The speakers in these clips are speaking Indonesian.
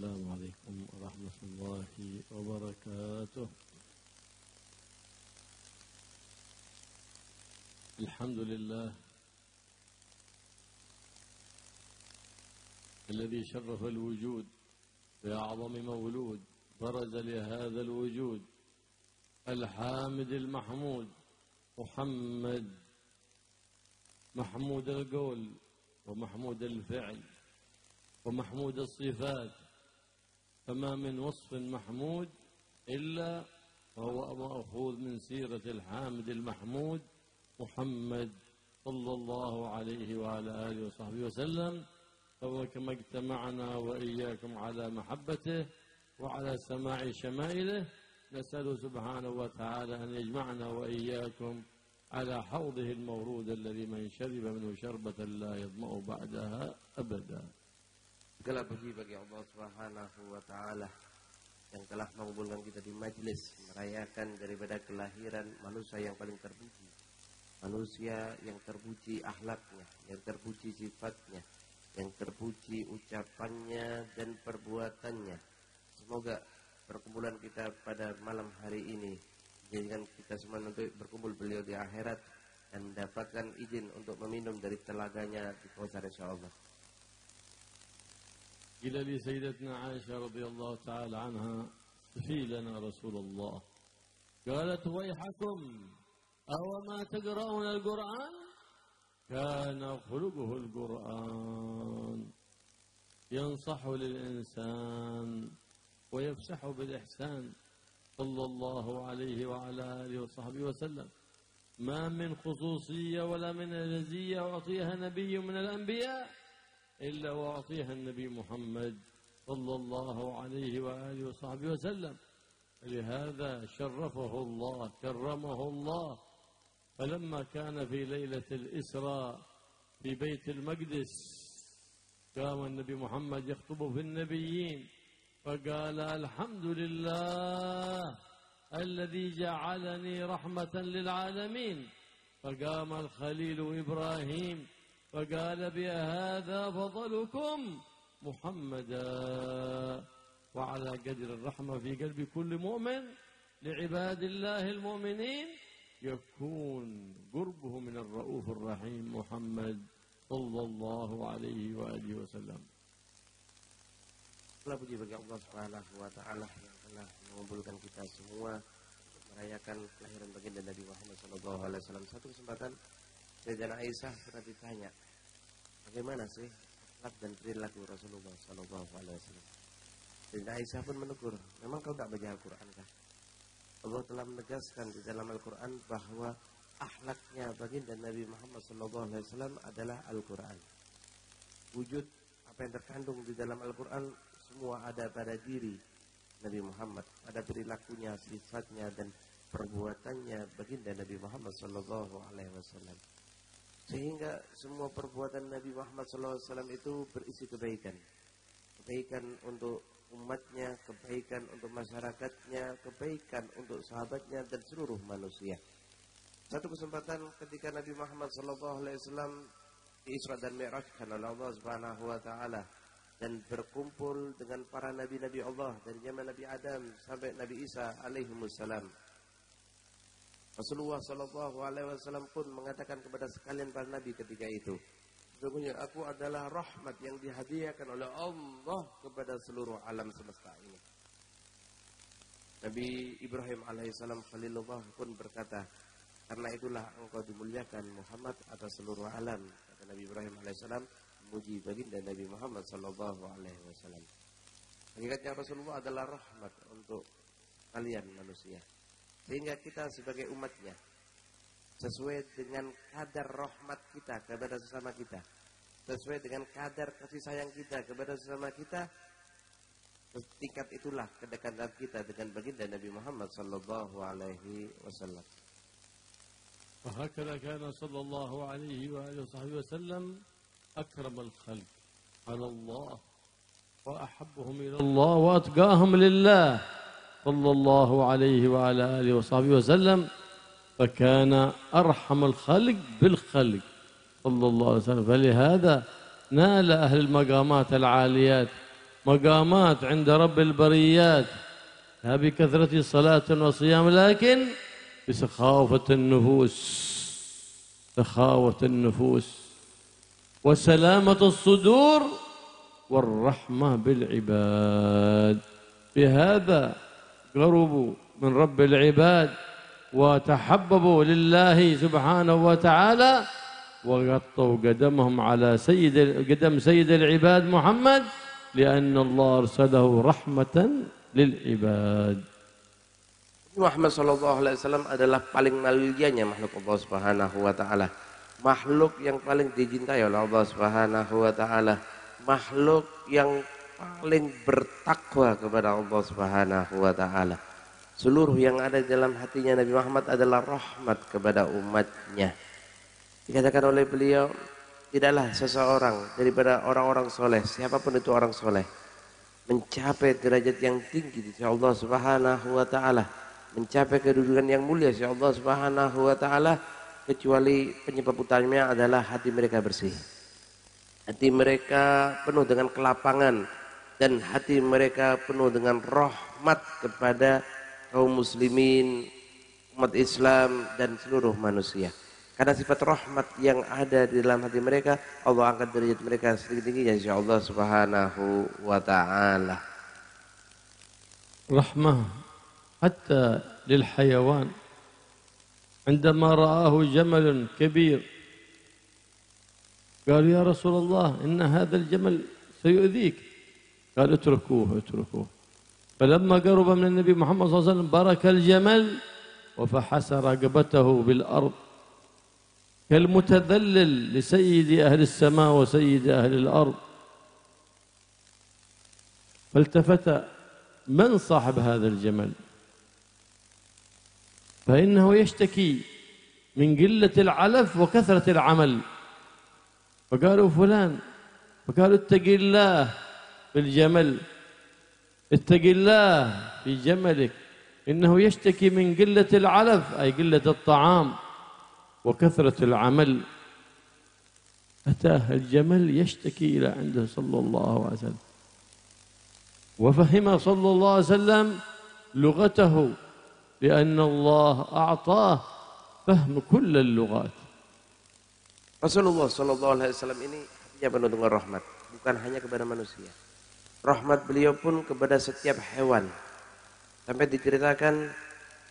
السلام عليكم ورحمة الله وبركاته. الحمد لله الذي شرف الوجود بأعظم مولود برز لهذا الوجود، الحامد المحمود محمد، محمود القول ومحمود الفعل ومحمود الصفات، فما من وصف محمود إلا وهو مأخوذ من سيرة الحامد المحمود محمد صلى الله عليه وعلى آله وصحبه وسلم. كما اجتمعنا وإياكم على محبته وعلى سماع شمائله، نسأل سبحانه وتعالى أن يجمعنا وإياكم على حوضه المورود الذي من شرب منه شربة لا يظمأ بعدها أبدا. Segala puji bagi Allah Subhanahu wa taala yang telah mengumpulkan kita di majlis merayakan daripada kelahiran manusia yang paling terpuji. Manusia yang terpuji akhlaknya, yang terpuji sifatnya, yang terpuji ucapannya dan perbuatannya. Semoga perkumpulan kita pada malam hari ini menjadikan kita semua untuk berkumpul beliau di akhirat dan mendapatkan izin untuk meminum dari telaganya di Kausar insyaallah. قيل لي سيدتنا عائشة رضي الله تعالى عنها في لنا رسول الله، قالت ويحكم أو ما تقرؤون القرآن؟ كان خلقه القرآن، ينصح للإنسان ويفسح بالإحسان صلى الله عليه وعلى آله وصحبه وسلم. ما من خصوصية ولا من مزية أعطيها نبي من الأنبياء إلا وأعطيها النبي محمد صلى الله عليه وآله وصحبه وسلم. لهذا شرفه الله كرمه الله، فلما كان في ليلة الإسراء في بيت المقدس قام النبي محمد يخطب في النبيين فقال الحمد لله الذي جعلني رحمة للعالمين. فقام الخليل إبراهيم فقال بهذا فضلكم محمدا. وعلى قدر الرحمة في قلب كل مؤمن لعباد الله المؤمنين يكون قربه من الرؤوف الرحيم محمد صلى الله عليه وآله وسلم. Segala puji bagi Allah Subhanahu wa taala yang telah mengumpulkan kita semua untuk merayakan kelahiran baginda Nabi Muhammad sallallahu alaihi wasallam. Satu kesempatan Sayyidatina Aisyah pernah ditanya, bagaimana sih akhlak dan perilaku Rasulullah sallallahu alaihi wasallam? Sayyidatina Aisyah pun menegur, memang kau tak baca Al-Qur'an kah? Allah telah menegaskan di dalam Al-Qur'an bahwa akhlaknya baginda Nabi Muhammad sallallahu alaihi wasallam adalah Al-Qur'an. Wujud apa yang terkandung di dalam Al-Qur'an semua ada pada diri Nabi Muhammad, pada perilakunya, sifatnya dan perbuatannya baginda Nabi Muhammad sallallahu alaihi wasallam. Sehingga semua perbuatan Nabi Muhammad SAW itu berisi kebaikan. Kebaikan untuk umatnya, kebaikan untuk masyarakatnya, kebaikan untuk sahabatnya dan seluruh manusia. Satu kesempatan ketika Nabi Muhammad SAW di Isra dan Mi'rajkan oleh Allah Subhanahu wa taala dan berkumpul dengan para nabi-nabi Allah dari zaman Nabi Adam sampai Nabi Isa alaihimussalam. Rasulullah sallallahu alaihi wasallam pun mengatakan kepada sekalian para nabi ketika itu, sesungguhnya aku adalah rahmat yang dihadiahkan oleh Allah kepada seluruh alam semesta ini. Nabi Ibrahim alaihissalam Khalilullah pun berkata, karena itulah engkau dimuliakan Muhammad atas seluruh alam. Kata Nabi Ibrahim alaihissalam memuji baginda Nabi Muhammad sallallahu alaihi wasallam. Hakikatnya Rasulullah adalah rahmat untuk kalian manusia. Sehingga kita sebagai umatnya sesuai dengan kadar rahmat kita kepada sesama kita, sesuai dengan kadar kasih sayang kita kepada sesama kita, tingkat itulah kedekatan kita dengan baginda Nabi Muhammad sallallahu alaihi wasallam. وهكذا كان صلى الله عليه وآله وصحبه وسلم أكرم الخلق على الله وأحبهم إلى الله وأتقاهم لله صلى الله عليه وعلى آله وصحبه وسلم، فكان أرحم الخلق بالخلق صلى الله عليه وسلم. فلهذا نال أهل المقامات العاليات مقامات عند رب البريات، لا بكثرة صلاة وصيام لكن بسخاوة النفوس، سخاوة النفوس وسلامة الصدور والرحمة بالعباد. بهذا قربوا من رب العباد وتحببوا لله سبحانه وتعالى، وغطوا قدمهم على قدم سيد العباد محمد، لأن الله أرسله رحمة للعباد. Muhammad SAW adalah paling mulianya makhluk Allah Subhanahu wa taala. Makhluk yang paling dicintai oleh Allah Subhanahu wa taala. Makhluk yang paling bertakwa kepada Allah Subhanahu wa taala. Seluruh yang ada di dalam hatinya Nabi Muhammad adalah rahmat kepada umatnya. Dikatakan oleh beliau, tidaklah seseorang daripada orang-orang soleh, siapapun itu orang soleh, mencapai derajat yang tinggi di sisi Allah Subhanahu wa taala, mencapai kedudukan yang mulia di sisi Allah Subhanahu wa taala, kecuali penyebab utamanya adalah hati mereka bersih. Hati mereka penuh dengan kelapangan dan hati mereka penuh dengan rahmat kepada kaum muslimin, umat Islam dan seluruh manusia. Karena sifat rahmat yang ada di dalam hati mereka, Allah angkat derajat mereka setinggi-tingginya insyaallah Subhanahu wa taala. Rahmah hatta lil hayawan. عندما رآه جمل كبير قال يا رسول الله إن هذا الجمل سيؤذيك، قال اتركوه اتركوه. فلما قرب من النبي محمد صلى الله عليه وسلم برك الجمل وفحس رقبته بالأرض كالمتذلل لسيد أهل السماء وسيد أهل الأرض. فالتفت من صاحب هذا الجمل؟ فإنه يشتكي من قلة العلف وكثرة العمل. فقالوا فلان، فقالوا اتق الله بالجمل، اتق الله في جملك، إنه يشتكي من قلة العلف أي قلة الطعام وكثرة العمل. أتاه الجمل يشتكي إلى عنده صلى الله عليه وسلم، وفهم صلى الله عليه وسلم لغته، لأن الله أعطاه فهم كل اللغات. Rasulullah SAW ini hatinya penuh dengan rahmat, bukan hanya kepada manusia. Rahmat beliau pun kepada setiap hewan. Sampai diceritakan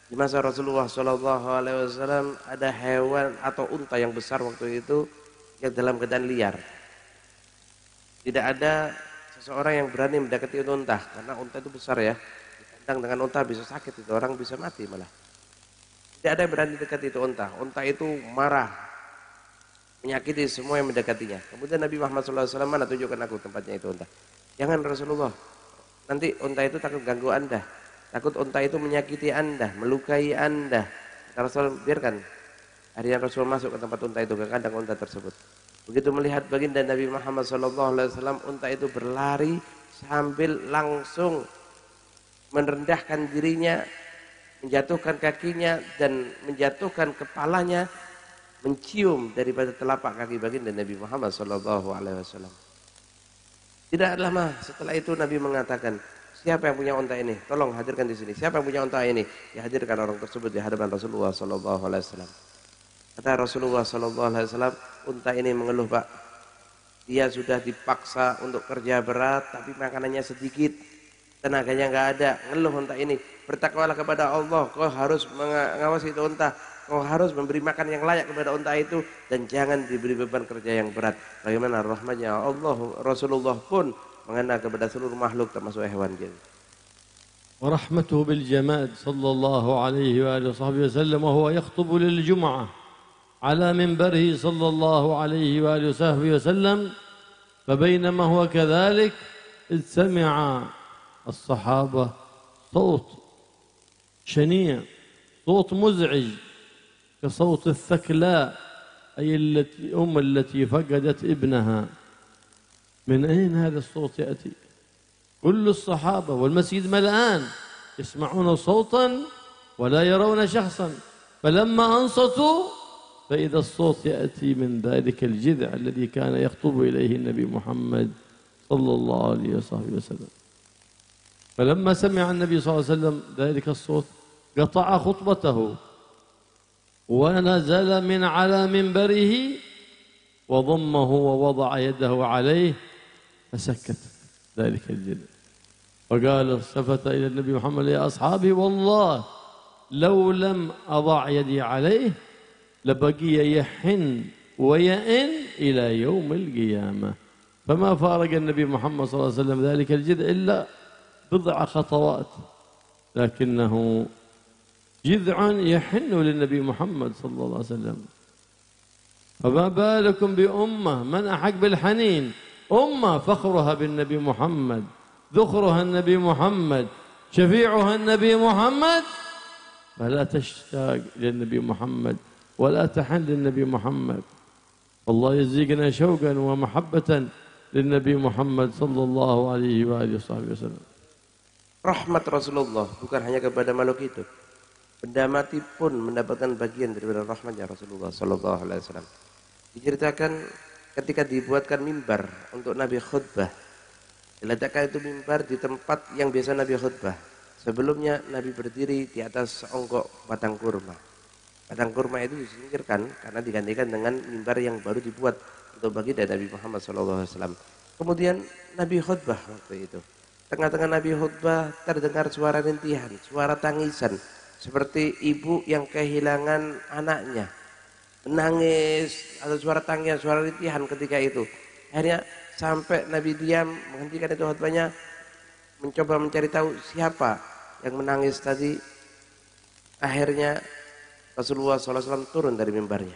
di masa Rasulullah SAW ada hewan atau unta yang besar waktu itu yang dalam keadaan liar. Tidak ada seseorang yang berani mendekati unta, karena unta itu besar ya. Ditendang dengan unta bisa sakit, itu orang bisa mati malah. Tidak ada yang berani mendekati itu unta. Unta itu marah, menyakiti semua yang mendekatinya. Kemudian Nabi Muhammad SAW, mana tunjukkan aku tempatnya itu unta. Jangan Rasulullah, nanti unta itu takut ganggu Anda, takut unta itu menyakiti Anda, melukai Anda. Rasul biarkan. Akhirnya Rasul masuk ke tempat unta itu, ke kandang unta tersebut. Begitu melihat baginda Nabi Muhammad SAW, unta itu berlari sambil langsung merendahkan dirinya, menjatuhkan kakinya dan menjatuhkan kepalanya, mencium daripada telapak kaki baginda Nabi Muhammad SAW. Tidak lama setelah itu Nabi mengatakan, siapa yang punya unta ini? Tolong hadirkan di sini. Siapa yang punya unta ini? Dihadirkan orang tersebut di hadapan Rasulullah SAW. Kata Rasulullah SAW, unta ini mengeluh, Pak. Dia sudah dipaksa untuk kerja berat, tapi makanannya sedikit, tenaganya nggak ada. Ngeluh unta ini. Bertakwalah kepada Allah. Kau harus mengawasi itu unta. Kau harus memberi makan yang layak kepada unta itu dan jangan diberi beban kerja yang berat. Bagaimana rahmatnya Allah, Rasulullah pun mengena kepada seluruh makhluk termasuk hewan jin. ورحمته بالجماد صلى الله عليه وآله وصحبه وسلم وهو يخطب للجمعة على منبره صلى الله عليه وآله وصحبه وسلم. فبينما هو كذلك إذ سمع الصحابة صوت شنيع، صوت مزعج كصوت الثكلاء، أي التي فقدت ابنها. من أين هذا الصوت يأتي؟ كل الصحابة والمسجد ملآن يسمعون صوتا ولا يرون شخصا، فلما أنصتوا فإذا الصوت يأتي من ذلك الجذع الذي كان يخطب إليه النبي محمد صلى الله عليه وصحبه وسلم. فلما سمع النبي صلى الله عليه وسلم ذلك الصوت قطع خطبته ونزل من على منبره وضمه ووضع يده عليه فسكت ذلك الجد، وقال التفت إلى النبي محمد: يا أصحابي والله لو لم أضع يدي عليه لبقي يحن ويئن إلى يوم القيامة. فما فارق النبي محمد صلى الله عليه وسلم ذلك الجذع إلا بضع خطوات، لكنه جذع يحن للنبي محمد صلى الله عليه وسلم. فما بالكم بأمة من أحق بالحنين، أمة فخرها بالنبي محمد، ذخرها النبي محمد، شفيعها النبي محمد، فلا تشتاق للنبي محمد ولا تحن للنبي محمد. الله يزيقنا شوقا ومحبة للنبي محمد صلى الله عليه وآله وصحبه وسلم. Rahmat Rasulullah bukan hanya kepada makhluk hidup, benda mati pun mendapatkan bagian daripada rahmatnya Rasulullah Sallallahu Alaihi Wasallam. Diceritakan ketika dibuatkan mimbar untuk Nabi khutbah, diletakkan itu mimbar di tempat yang biasa Nabi khutbah. Sebelumnya Nabi berdiri di atas seonggok batang kurma. Batang kurma itu disingkirkan karena digantikan dengan mimbar yang baru dibuat untuk baginda Nabi Muhammad SAW. Kemudian Nabi khutbah waktu itu. Tengah-tengah Nabi khutbah terdengar suara rintihan, suara tangisan, seperti ibu yang kehilangan anaknya, menangis, atau suara tangisan, suara rintihan ketika itu. Akhirnya sampai Nabi diam, menghentikan itu khutbahnya, mencoba mencari tahu siapa yang menangis tadi. Akhirnya Rasulullah SAW turun dari mimbarnya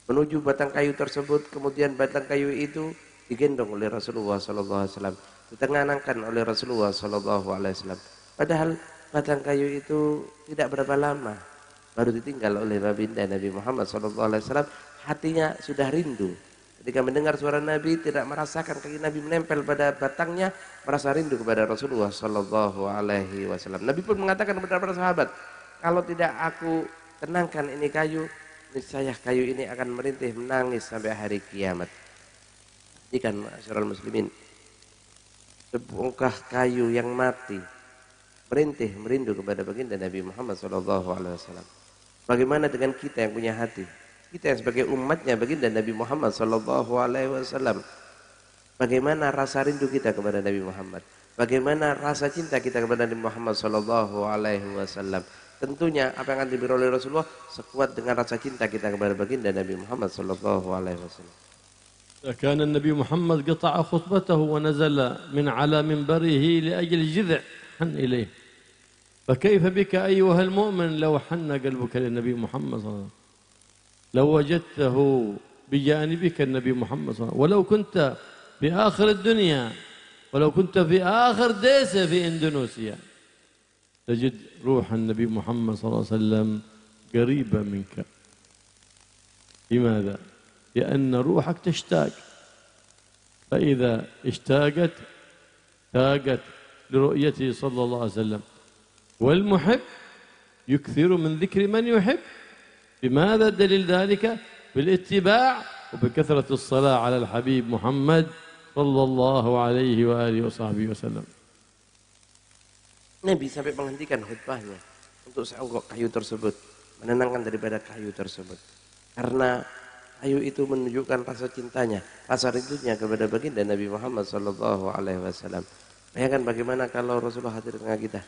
menuju batang kayu tersebut. Kemudian batang kayu itu digendong oleh Rasulullah SAW, ditenganangkan oleh Rasulullah SAW. Padahal batang kayu itu tidak berapa lama baru ditinggal oleh baginda Nabi Muhammad SAW. Hatinya sudah rindu ketika mendengar suara Nabi, tidak merasakan kaki Nabi menempel pada batangnya, merasa rindu kepada Rasulullah SAW. Nabi pun mengatakan kepada para sahabat, kalau tidak aku tenangkan ini kayu, niscaya kayu ini akan merintih menangis sampai hari kiamat. Ikan masyarakat muslimin, sebongkah kayu yang mati merintih merindu kepada baginda Nabi Muhammad SAW. Bagaimana dengan kita yang punya hati, kita yang sebagai umatnya baginda Nabi Muhammad SAW? Bagaimana rasa rindu kita kepada Nabi Muhammad? Bagaimana rasa cinta kita kepada Nabi Muhammad SAW? Tentunya apa yang akan diberi oleh Rasulullah sekuat dengan rasa cinta kita kepada baginda Nabi Muhammad SAW. كان النبي محمد قطع خطبته ونزل من على منبره لأجل جذع حن إليه، فكيف بك أيها المؤمن لو حن قلبك للنبي محمد صلى الله عليه وسلم، لو وجدته بجانبك النبي محمد صلى الله عليه وسلم، ولو كنت في آخر الدنيا، ولو كنت في آخر ديسة في إندونيسيا، تجد روح النبي محمد صلى الله عليه وسلم قريبة منك. لماذا؟ لأن روحك تشتاق، فإذا اشتاقت تاقت لرؤيته صلى الله عليه وسلم. والمحب يكثر من ذكر من يحب. بماذا دليل ذلك؟ بالاتباع وبكثرة الصلاة على الحبيب محمد صلى الله عليه وآله وصحبه وسلم. Nabi sampai menghentikan khutbahnya untuk seonggok kayu tersebut, menenangkan daripada kayu tersebut, karena kayu itu menunjukkan rasa cintanya, rasa rindunya kepada baginda Nabi Muhammad SAW. Bayangkan bagaimana kalau Rasulullah hadir di tengah kita.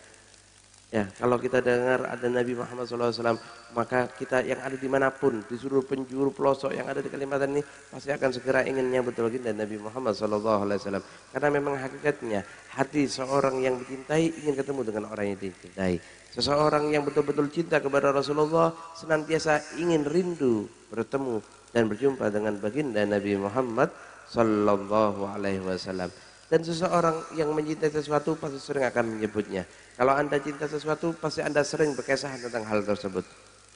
Ya, kalau kita dengar ada Nabi Muhammad SAW, maka kita yang ada dimanapun, di seluruh penjuru pelosok yang ada di Kalimantan ini, pasti akan segera ingin menyambut baginda Nabi Muhammad SAW. Karena memang hakikatnya hati seorang yang mencintai ingin ketemu dengan orang yang dicintai. Seseorang yang betul-betul cinta kepada Rasulullah senantiasa ingin rindu bertemu dan berjumpa dengan baginda Nabi Muhammad SAW. Dan seseorang yang mencintai sesuatu pasti sering akan menyebutnya. Kalau Anda cinta sesuatu, pasti Anda sering berkisah tentang hal tersebut.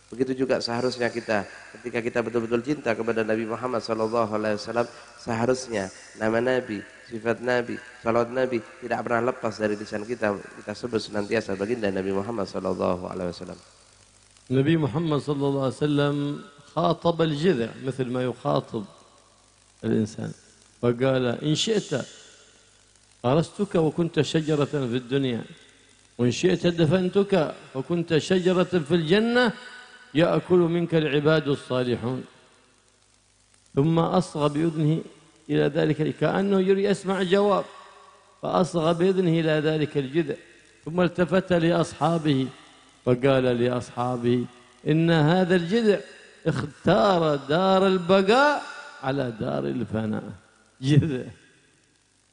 Begitu juga seharusnya kita, ketika kita betul-betul cinta kepada Nabi Muhammad SAW, seharusnya nama Nabi, sifat Nabi, salawat Nabi tidak pernah lepas dari lisan kita. Kita sebut senantiasa baginda Nabi Muhammad SAW. Nabi Muhammad SAW خاطب الجذع مثل ما يخاطب الإنسان، فقال إن شئت غرستك وكنت شجرة في الدنيا، وإن شئت دفنتك وكنت شجرة في الجنة يأكل منك العباد الصالحون. ثم أصغى بأذنه إلى ذلك كأنه يريد يسمع جواب، فأصغى بأذنه إلى ذلك الجذع، ثم التفت لأصحابه فقال لأصحابه إن هذا الجذع اختار دار البقاء على دار الفناء. جذع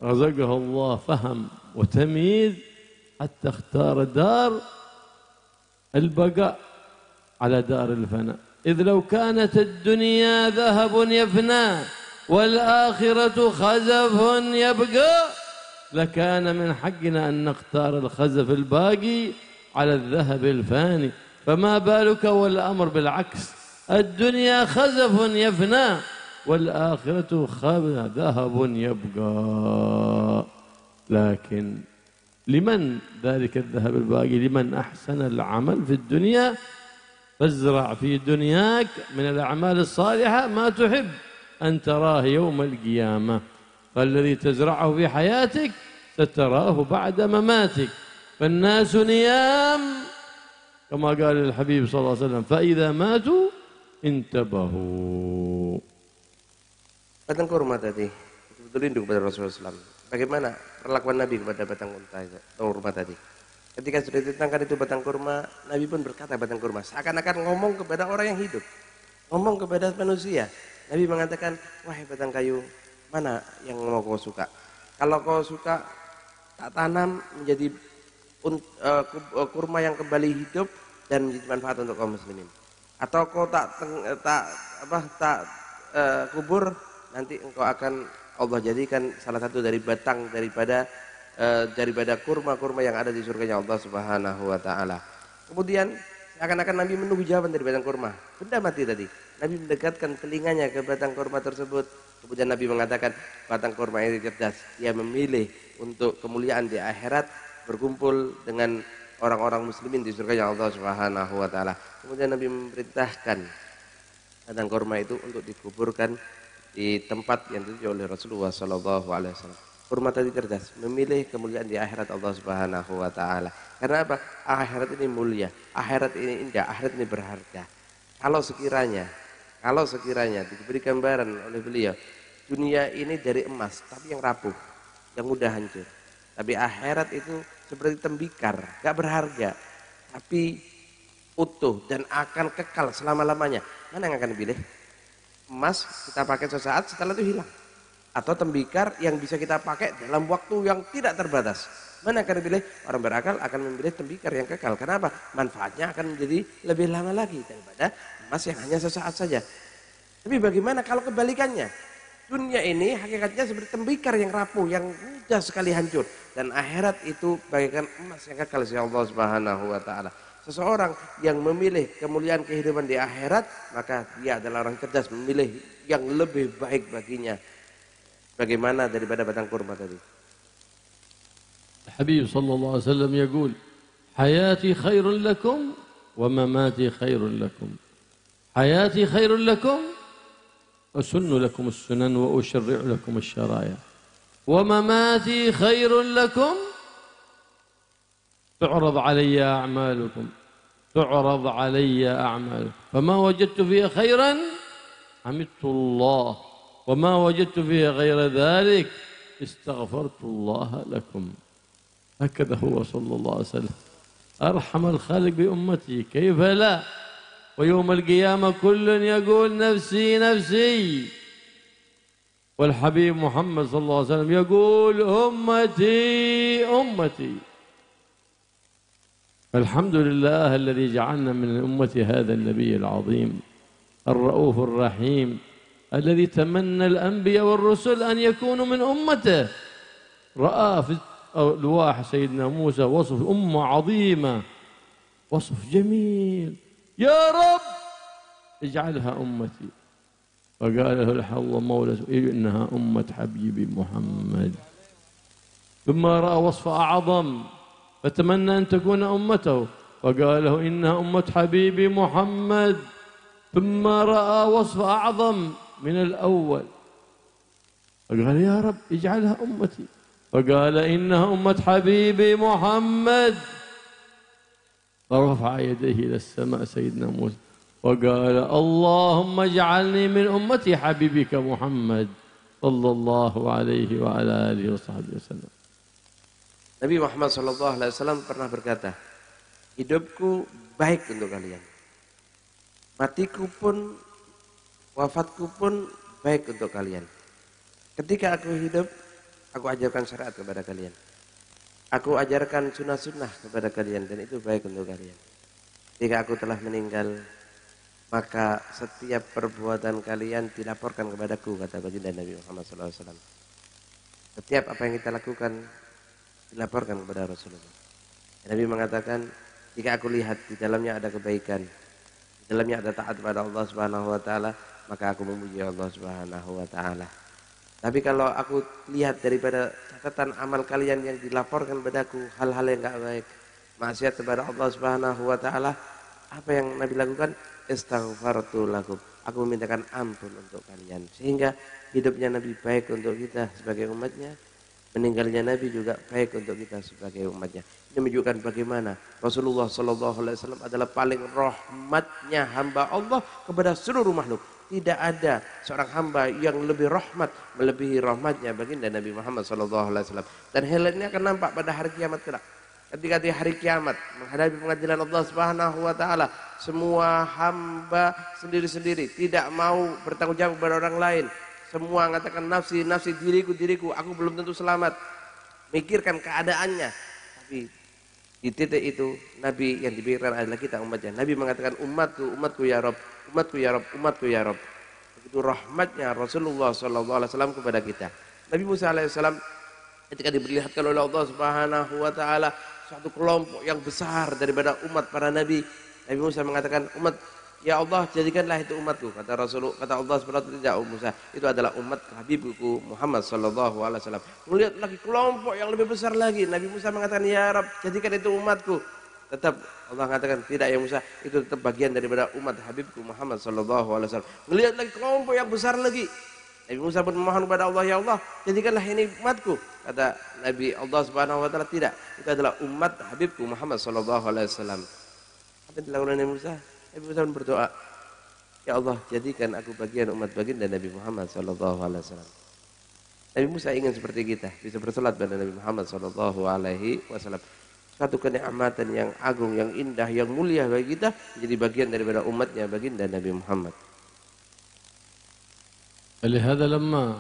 رزقه الله فهم وتمييز حتى اختار دار البقاء على دار الفناء. إذ لو كانت الدنيا ذهب يفنى والآخرة خزف يبقى لكان من حقنا أن نختار الخزف الباقي على الذهب الفاني، فما بالك والأمر بالعكس، الدنيا خزف يفنى والآخرة ذهب يبقى. لكن لمن ذلك الذهب الباقي؟ لمن أحسن العمل في الدنيا. فازرع في دنياك من الأعمال الصالحة ما تحب أن تراه يوم القيامة، فالذي تزرعه في حياتك ستراه بعد مماتك. فالناس نيام كما قال الحبيب صلى الله عليه وسلم فإذا ماتوا انتبهوا. Batang kurma tadi betul rindu kepada Rasulullah SAW. Bagaimana perlakuan Nabi kepada batang kurma tadi? Ketika sudah ditentangkan itu batang kurma, Nabi pun berkata batang kurma, seakan-akan ngomong kepada orang yang hidup, ngomong kepada manusia. Nabi mengatakan, wahai batang kayu, mana yang mau kau suka? Kalau kau suka, tak tanam menjadi kurma yang kembali hidup dan menjadi manfaat untuk kaum muslimin. Atau kau tak kubur, nanti engkau akan Allah jadikan salah satu dari batang daripada kurma-kurma yang ada di surganya Allah Subhanahu wa taala. Kemudian seakan-akan Nabi menunggu jawaban dari batang kurma. Benda mati tadi. Nabi mendekatkan telinganya ke batang kurma tersebut. Kemudian Nabi mengatakan batang kurma ini cerdas. Dia memilih untuk kemuliaan di akhirat berkumpul dengan orang-orang muslimin di surganya Allah Subhanahu wa taala. Kemudian Nabi memerintahkan batang kurma itu untuk dikuburkan di tempat yang dituju oleh Rasulullah sallallahu alaihi wasallam. Kurma tadi cerdas, memilih kemuliaan di akhirat Allah Subhanahu wa taala. Karena apa? Akhirat ini mulia, akhirat ini indah, akhirat ini berharga. Kalau sekiranya diberi gambaran oleh beliau, dunia ini dari emas tapi yang rapuh, yang mudah hancur. Tapi akhirat itu seperti tembikar, gak berharga, tapi utuh dan akan kekal selama-lamanya. Mana yang akan dipilih? Emas kita pakai sesaat, setelah itu hilang. Atau tembikar yang bisa kita pakai dalam waktu yang tidak terbatas. Mana akan dipilih? Orang berakal akan memilih tembikar yang kekal. Kenapa? Manfaatnya akan menjadi lebih lama lagi daripada emas yang hanya sesaat saja. Tapi bagaimana kalau kebalikannya? Dunia ini hakikatnya seperti tembikar yang rapuh, yang mudah sekali hancur. Dan akhirat itu bagaikan emas yang kekal sisi Allah Subhanahu wa taala. Seseorang yang memilih kemuliaan kehidupan di akhirat, maka dia adalah orang cerdas, memilih yang lebih baik baginya. Bagaimana daripada batang kurma tadi? Habib sallallahu alaihi wasallam يقول حياتي خير لكم ومماتي خير لكم. حياتي خير لكم أسن لكم السنن وأشرع لكم الشرائع، ومماتي خير لكم تعرض علي أعمالكم فما وجدت فيها خيرا حمدت الله وما وجدت فيها غير ذلك استغفرت الله لكم. هكذا هو صلى الله عليه وسلم أرحم الخالق بأمتي، كيف لا؟ ويوم القيامة كل يقول نفسي نفسي، والحبيب محمد صلى الله عليه وسلم يقول أمتي أمتي. فالحمد لله الذي جعلنا من أمة هذا النبي العظيم الرؤوف الرحيم الذي تمنى الأنبياء والرسل أن يكونوا من أمته. رأى في الواح سيدنا موسى وصف أمة عظيمة، وصف جميل، يا رب اجعلها أمتي، فقال له الله مولى إنها أمة حبيبي محمد. ثم رأى وصف أعظم فتمنى أن تكون أمته، فقال له إنها أمة حبيبي محمد. ثم رأى وصف أعظم من الأول فقال يا رب اجعلها أمتي، فقال إنها أمة حبيبي محمد، فرفع يديه إلى السماء سيدنا موسى وقال اللهم اجعلني من أمتي حبيبك محمد صلى الله عليه وعلى آله وصحبه وسلم. Nabi Muhammad SAW pernah berkata, hidupku baik untuk kalian, matiku pun, wafatku pun baik untuk kalian. Ketika aku hidup, aku ajarkan syariat kepada kalian, aku ajarkan sunnah-sunnah kepada kalian, dan itu baik untuk kalian. Ketika aku telah meninggal, maka setiap perbuatan kalian dilaporkan kepadaku, kata baginda Nabi Muhammad SAW. Setiap apa yang kita lakukan dilaporkan kepada Rasulullah. Nabi mengatakan, jika aku lihat di dalamnya ada kebaikan, di dalamnya ada taat kepada Allah Subhanahu wa taala, maka aku memuji Allah Subhanahu wa taala. Tapi kalau aku lihat daripada catatan amal kalian yang dilaporkan padaku hal-hal yang enggak baik, maksiat kepada Allah Subhanahu wa taala, apa yang Nabi lakukan? Istaghfartu lakum. Aku memintakan ampun untuk kalian. Sehingga hidupnya Nabi baik untuk kita sebagai umatnya, meninggalnya Nabi juga baik untuk kita sebagai umatnya. Ini menunjukkan bagaimana Rasulullah SAW adalah paling rahmatnya hamba Allah kepada seluruh makhluk. Tidak ada seorang hamba yang lebih rahmat melebihi rahmatnya baginda Nabi Muhammad SAW. Dan hal ini akan nampak pada hari kiamat kelak. Ketika di hari kiamat menghadapi pengadilan Allah Subhanahu wa taala, semua hamba sendiri-sendiri tidak mau bertanggung jawab kepada orang lain. Semua mengatakan nafsi, nafsi, diriku, diriku, aku belum tentu selamat. Mikirkan keadaannya. Tapi di titik itu Nabi yang dipikirkan adalah kita umatnya. Nabi mengatakan umatku, umatku ya Rabb, umatku ya Rabb, umatku ya Rabb. Begitu rahmatnya Rasulullah SAW kepada kita. Nabi Musa alaihissalam ketika diperlihatkan oleh Allah Subhanahu wa taala suatu kelompok yang besar daripada umat para nabi, Nabi Musa mengatakan, umat ya Allah, jadikanlah itu umatku. Kata Rasulullah, kata Allah Subhanahu wa taala, tidak Musa, itu adalah umat Habibku Muhammad sallallahu alaihi wasallam. Melihat lagi kelompok yang lebih besar lagi, Nabi Musa mengatakan, ya Rabb, jadikan itu umatku. Tetap Allah mengatakan, tidak ya Musa, itu tetap bagian daripada umat Habibku Muhammad sallallahu alaihi wasallam. Melihat lagi kelompok yang besar lagi, Nabi Musa pun memohon kepada Allah, ya Allah, jadikanlah ini umatku. Kata Nabi Allah Subhanahu wa taala, tidak, itu adalah umat Habibku Muhammad sallallahu alaihi wasallam. Apa yang dilakukan Nabi Musa? Nabi Musa pun berdoa, ya Allah, jadikan aku bagian umat baginda Nabi Muhammad sallallahu alaihi wasallam. Nabi Musa ingin seperti kita, bisa bersolat pada Nabi Muhammad sallallahu alaihi wasallam. Suatu kenikmatan yang agung, yang indah, yang mulia bagi kita, menjadi bagian daripada umatnya baginda Nabi Muhammad. فلهذا لما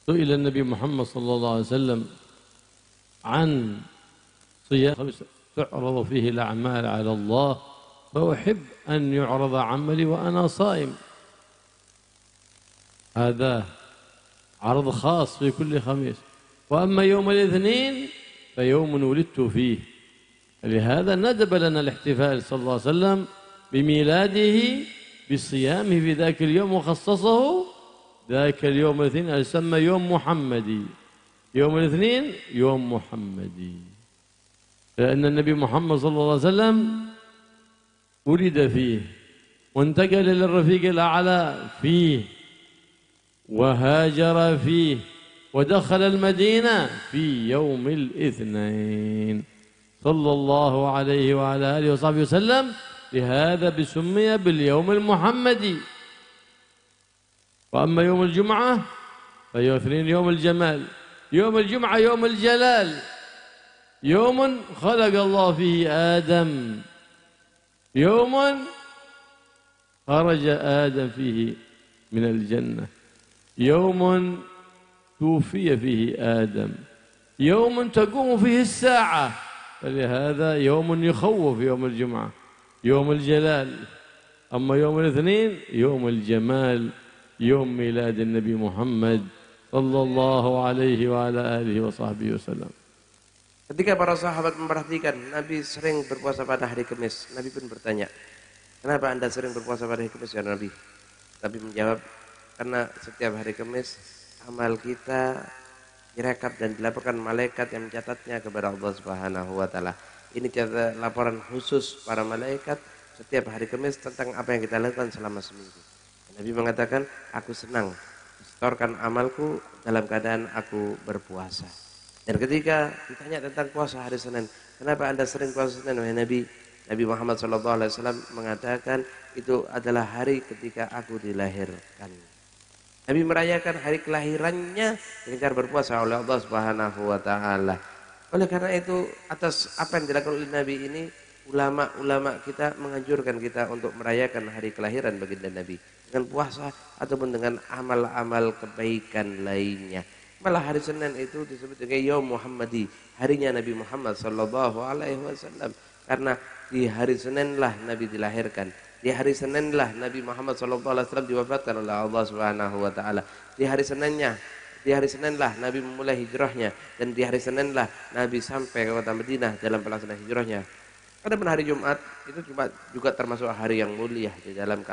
سئل النبي محمد صلى الله عليه وسلم عن صيام تعرض فيه الأعمال على الله فأحب أن يعرض عملي وأنا صائم. هذا عرض خاص في كل خميس. وأما يوم الاثنين فيوم ولدت فيه. لهذا ندب لنا الاحتفال صلى الله عليه وسلم بميلاده بصيامه في ذاك اليوم، وخصصه ذاك اليوم الاثنين يسمى يوم محمدي. يوم الاثنين يوم محمدي، لأن النبي محمد صلى الله عليه وسلم ولد فيه، وانتقل للرفيق الأعلى فيه، وهاجر فيه، ودخل المدينة في يوم الاثنين صلى الله عليه وعلى آله وصحبه وسلم. لهذا بسمي باليوم المحمدي. وأما يوم الجمعة فيوم الاثنين يوم الجمال، يوم الجمعة يوم الجلال، يوم خلق الله فيه آدم، يوم خرج آدم فيه من الجنة، يوم توفي فيه آدم، يوم تقوم فيه الساعة. فلهذا يوم يخوف يوم الجمعة، يوم الجلال. أما يوم الاثنين يوم الجمال، يوم ميلاد النبي محمد صلى الله عليه وعلى آله وصحبه وسلم. Ketika para sahabat memperhatikan Nabi sering berpuasa pada hari Kamis, Nabi pun bertanya, kenapa Anda sering berpuasa pada hari Kamis ya Nabi? Nabi menjawab, karena setiap hari Kamis amal kita direkap dan dilaporkan malaikat yang mencatatnya kepada Allah Subhanahu wa taala. Ini laporan khusus para malaikat setiap hari Kamis tentang apa yang kita lakukan selama seminggu. Nabi mengatakan, aku senang setorkan amalku dalam keadaan aku berpuasa. Dan ketika ditanya tentang puasa hari Senin, kenapa Anda sering puasa Senin wahai Nabi? Nabi Muhammad SAW mengatakan itu adalah hari ketika aku dilahirkan. Nabi merayakan hari kelahirannya dengan cara berpuasa oleh Allah Subhanahu wa taala. Oleh karena itu, atas apa yang dilakukan oleh Nabi ini, ulama-ulama kita menganjurkan kita untuk merayakan hari kelahiran baginda Nabi dengan puasa ataupun dengan amal-amal kebaikan lainnya. Malah hari Senin itu disebut sebagai Yaum Muhammadi, harinya Nabi Muhammad sallallahu alaihi wasallam, karena di hari Senin lah Nabi dilahirkan. Di hari Senin lah Nabi Muhammad sallallahu alaihi wasallam diwafatkan oleh Allah Subhanahu wa taala. Di hari Senin lah Nabi memulai hijrahnya, dan di hari Senin lah Nabi sampai ke kota Madinah dalam pelaksanaan hijrahnya. Adapun hari Jumat itu juga termasuk hari yang mulia di dalam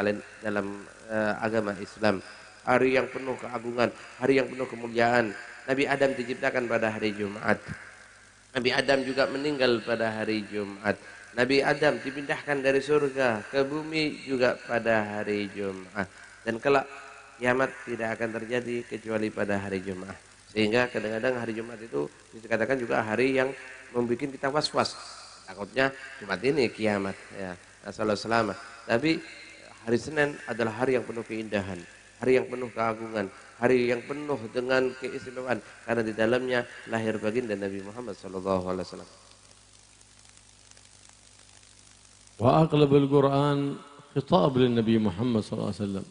agama Islam. Hari yang penuh keagungan, hari yang penuh kemuliaan. Nabi Adam diciptakan pada hari Jumat. Nabi Adam juga meninggal pada hari Jumat. Nabi Adam dipindahkan dari surga ke bumi juga pada hari Jumat. Dan kelak kiamat tidak akan terjadi kecuali pada hari Jumat. Sehingga kadang-kadang hari Jumat itu dikatakan juga hari yang membuat kita was-was. Takutnya Jumat ini kiamat, ya, nasallahu selamat. Tapi hari Senin adalah hari yang penuh keindahan, hari yang penuh keagungan, hari yang penuh dengan keistimewaan, karena di dalamnya lahir baginda Nabi Muhammad sallallahu alaihi wasallam. Wa aqlab al-Quran khitab lin Nabi Muhammad sallallahu alaihi wasallam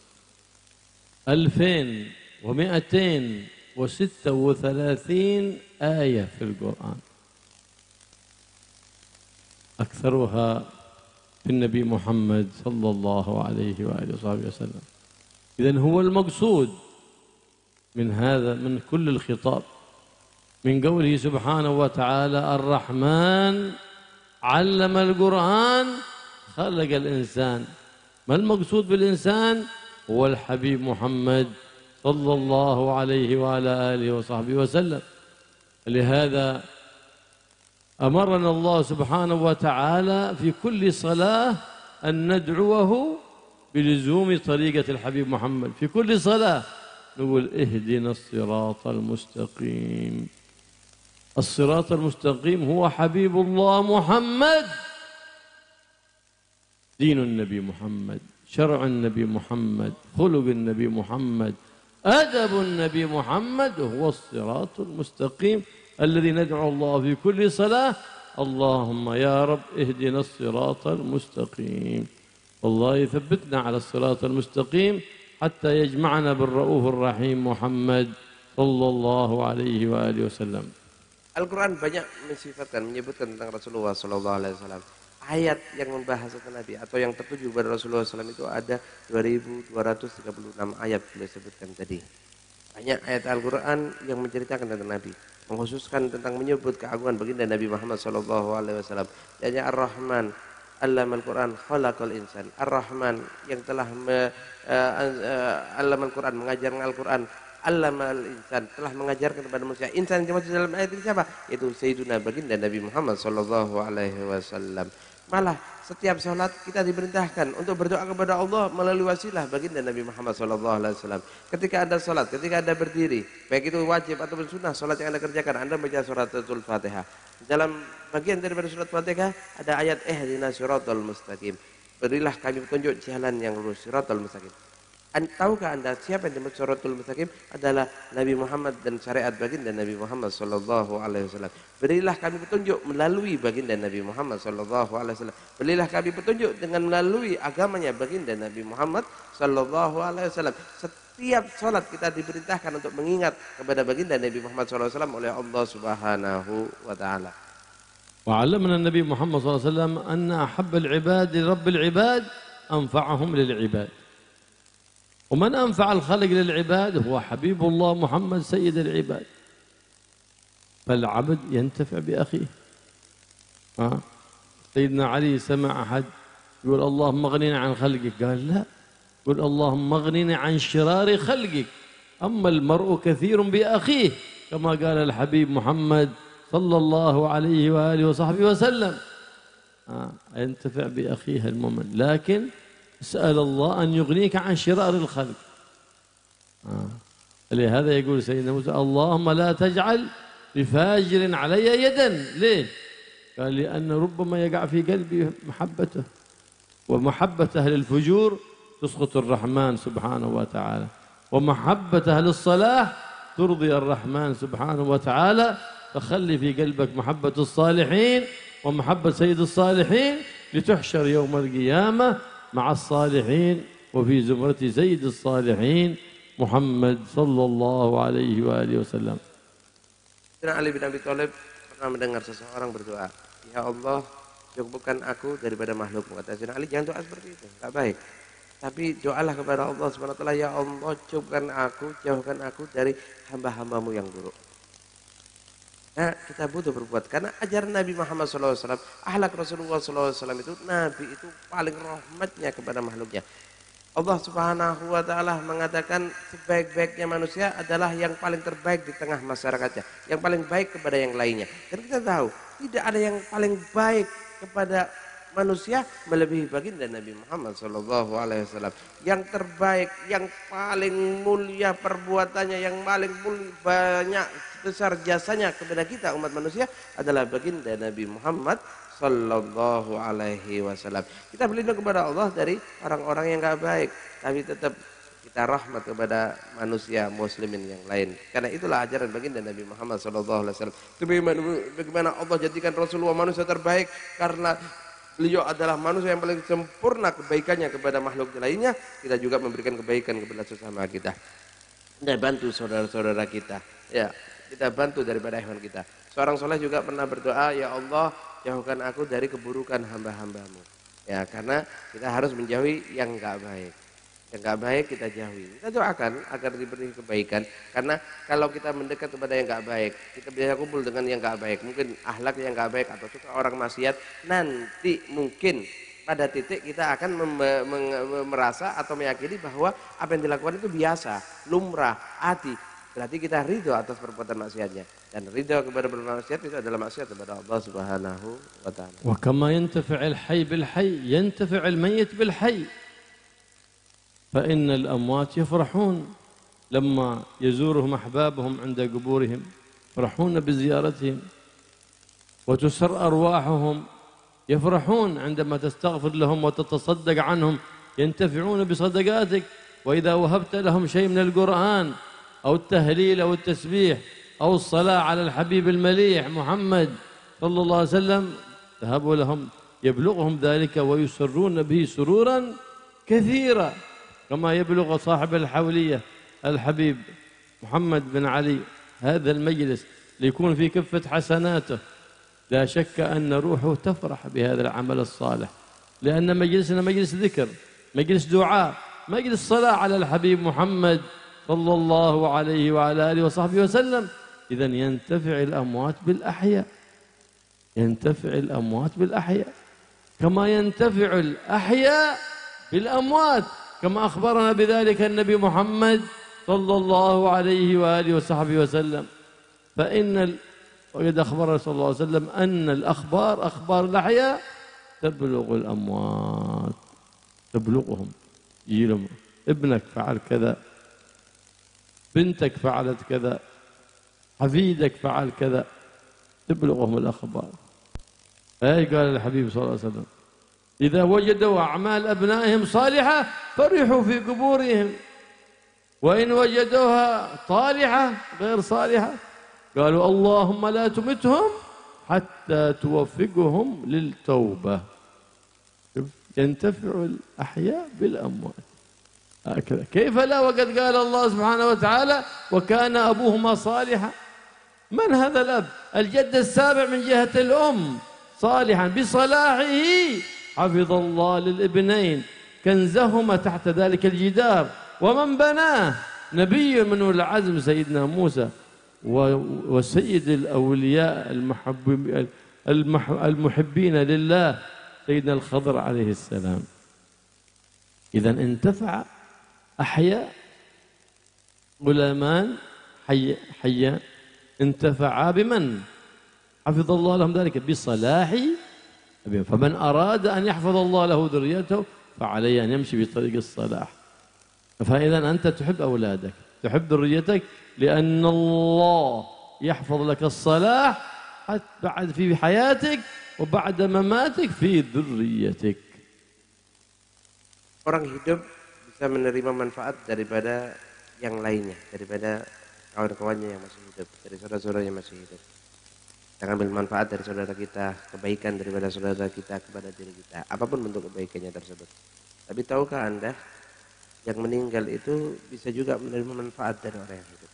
2236 آية في القرآن، أكثرها في النبي محمد صلى الله عليه وآله وصحبه وسلم. إذن هو المقصود من كل الخطاب، من قوله سبحانه وتعالى الرحمن علم القرآن خلق الإنسان. ما المقصود بالإنسان؟ هو الحبيب محمد صلى الله عليه وعلى آله وصحبه وسلم. لهذا أمرنا الله سبحانه وتعالى في كل صلاة أن ندعوه بلزوم طريقة الحبيب محمد. في كل صلاة نقول اهدنا الصراط المستقيم. الصراط المستقيم هو حبيب الله محمد، دين النبي محمد، شرع النبي محمد، خلق النبي محمد، أدب النبي محمد، هو الصراط المستقيم الذي ندعو الله في كل صلاة اللهم يا رب اهدنا الصراط المستقيم. والله يثبتنا على الصراط المستقيم حتى يجمعنا بالرؤوف الرحيم محمد صلى الله عليه وآله وسلم. Al-Quran banyak menyebutkan tentang Rasulullah sallallahu alaihi wasallam. Ayat yang membahas tentang Nabi atau yang tertuju kepada Rasulullah SAW itu ada 2236 ayat beliau sebutkan tadi. Banyak ayat Al-Quran yang menceritakan tentang Nabi, mengkhususkan tentang menyebut keagungan baginda Nabi Muhammad SAW. Jadi Ar-Rahman Allamal Quran khalaqal insan. Ar-Rahman yang telah Allamal Quran, mengajarkan Al-Quran. Allamal insan, telah mengajarkan kepada manusia. Insan yang dimaksud dalam ayat ini siapa? Itu Sayyiduna baginda Nabi Muhammad SAW. Malah setiap sholat kita diperintahkan untuk berdoa kepada Allah melalui wasilah baginda Nabi Muhammad SAW. Ketika Anda sholat, ketika Anda berdiri, baik itu wajib ataupun sunnah sholat yang Anda kerjakan, Anda baca suratul Fatihah. Dalam bagian daripada surat Fatihah ada ayat ihdinas siratal mustaqim. Berilah kami petunjuk jalan yang lurus, siratal mustaqim. Tahukah Anda siapa yang dimaksud siratal mustaqim? Adalah Nabi Muhammad dan syariat baginda Nabi Muhammad sallallahu alaihi wasallam. Berilah kami petunjuk melalui baginda Nabi Muhammad sallallahu alaihi wasallam. Berilah kami petunjuk dengan melalui agamanya baginda Nabi Muhammad sallallahu alaihi wasallam. Setiap salat kita diperintahkan untuk mengingat kepada baginda Nabi Muhammad sallallahu alaihi wasallam oleh Allah Subhanahu wa taala. وعلمنا النبي محمد صلى الله عليه وسلم أن أحب العباد لرب العباد أنفعهم للعباد. ومن أنفع الخلق للعباد هو حبيب الله محمد سيد العباد. فالعبد ينتفع بأخيه. سيدنا علي سمع أحد يقول اللهم اغننا عن خلقك، قال لا، يقول اللهم اغننا عن شرار خلقك. أما المرء كثير بأخيه كما قال الحبيب محمد صلى الله عليه وآله وصحبه وسلم. ينتفع بأخيه المؤمن، لكن اسأل الله أن يغنيك عن شرار الخلق. لهذا يقول سيدنا موسى اللهم لا تجعل لفاجر علي يدا. ليه؟ قال لأن ربما يقع في قلبي محبته، ومحبة أهل الفجور تسخط الرحمن سبحانه وتعالى، ومحبة أهل الصلاح ترضي الرحمن سبحانه وتعالى. فخلي في قلبك محبة الصالحين ومحبة سيد الصالحين لتحشر يوم القيامة مع الصالحين وفي زمرة سيد الصالحين محمد صلى الله عليه وآله وسلم. Ali bin Abi Thalib pernah mendengar seseorang berdoa, ya Allah, cukupkan aku daripada makhlukmu. Kata Sayyidina Ali, jangan doa seperti itu, tak baik. Tapi doalah kepada Allah Subhanahu wa taala, ya Allah, cukupkan aku, jauhkan aku dari hamba-hambamu yang buruk. Nah, kita butuh berbuat karena ajaran Nabi Muhammad SAW, akhlak Rasulullah SAW itu, Nabi itu paling rahmatnya kepada makhluknya. Allah Subhanahu wa taala mengatakan sebaik-baiknya manusia adalah yang paling terbaik di tengah masyarakatnya, yang paling baik kepada yang lainnya. Dan kita tahu tidak ada yang paling baik kepada manusia melebihi baginda Nabi Muhammad SAW. Yang terbaik, yang paling mulia perbuatannya, yang paling banyak besar jasanya kepada kita umat manusia adalah baginda Nabi Muhammad Sallallahu Alaihi Wasallam. Kita berlindung kepada Allah dari orang-orang yang enggak baik, tapi tetap kita rahmat kepada manusia muslimin yang lain. Karena itulah ajaran baginda Nabi Muhammad Sallallahu Alaihi Wasallam. Bagaimana Allah jadikan Rasulullah manusia terbaik karena beliau adalah manusia yang paling sempurna kebaikannya kepada makhluk lainnya. Kita juga memberikan kebaikan kepada sesama kita. Kita bantu saudara-saudara kita. Ya, kita bantu daripada hewan kita. Seorang soleh juga pernah berdoa, ya Allah, jauhkan aku dari keburukan hamba-hambamu. Ya, karena kita harus menjauhi yang enggak baik. Yang enggak baik kita jauhi. Kita doakan agar diberi kebaikan. Karena kalau kita mendekat kepada yang enggak baik, kita bisa kumpul dengan yang enggak baik. Mungkin akhlak yang enggak baik atau suka orang maksiat, nanti mungkin pada titik kita akan merasa atau meyakini bahwa apa yang dilakukan itu biasa, lumrah, adi. Berarti kita ridho atas perbuatan maksiatnya, dan ridho kepada bermaksiat itu adalah maksiat kepada Allah Subhanahu wa taala. Wa kama yantafi'ul hayy bil hayy yantafi'ul mayyit bil hayy. Fa innal amwat yafrahun lamma yazuruhum ahbabuhum 'inda quburihim, yafrahun bi ziyaratihim wa tusar arwahuhum, yafrahun 'indama tastaghfir lahum wa tatasaddaq 'anhum, yantafi'un bi sadaqatik. Wa idha wahabta lahum shay' min al-Qur'an أو التهليل أو التسبيح أو الصلاة على الحبيب المليح محمد صلى الله عليه وسلم ذهبوا لهم يبلغهم ذلك ويسرون به سرورا كثيرا كما يبلغ صاحب الحولية الحبيب محمد بن علي هذا المجلس ليكون في كفة حسناته. لا شك أن روحه تفرح بهذا العمل الصالح، لأن مجلسنا مجلس ذكر، مجلس دعاء، مجلس صلاة على الحبيب محمد صلى الله عليه وعلى آله وصحبه وسلم. إذن ينتفع الأموات بالأحياء، ينتفع الأموات بالأحياء كما ينتفع الأحياء بالأموات، كما أخبرنا بذلك النبي محمد صلى الله عليه وآله وصحبه وسلم. وقد أخبرنا صلى الله عليه وسلم أن الأخبار أخبار الأحياء تبلغ الأموات، تبلغهم. يجيلهم ابنك فعل كذا، بنتك فعلت كذا، حفيدك فعل كذا، تبلغهم الأخبار. قال الحبيب صلى الله عليه وسلم إذا وجدوا أعمال أبنائهم صالحة فرحوا في قبورهم، وإن وجدوها طالحة غير صالحة قالوا اللهم لا تمتهم حتى توفقهم للتوبة. ينتفع الأحياء بالأموات. هكذا كيف لا وقد قال الله سبحانه وتعالى وكان أبوهما صالحا. من هذا الأب؟ الجد السابع من جهة الأم صالحا بصلاحه حفظ الله للابنين كنزهما تحت ذلك الجدار، ومن بناه نبي من أولي العزم سيدنا موسى وسيد الأولياء المحبين لله سيدنا الخضر عليه السلام. إذا انتفع أحياء غلامان حيان انتفعا بمن حفظ الله لهم ذلك بصلاح أبيهم. فمن أراد أن يحفظ الله له ذريته فعليه أن يمشي بطريق الصلاح. فإذا أنت تحب أولادك، تحب ذريتك، لأن الله يحفظ لك الصلاح حتى بعد في حياتك وبعد مماتك في ذريتك. Orang hidup bisa menerima manfaat daripada yang lainnya, daripada kawan-kawannya yang masih hidup, dari saudara-saudara yang masih hidup. Kita ambil manfaat dari saudara kita, kebaikan daripada saudara kita kepada diri kita, apapun bentuk kebaikannya tersebut. Tapi tahukah Anda, yang meninggal itu bisa juga menerima manfaat dari orang yang hidup.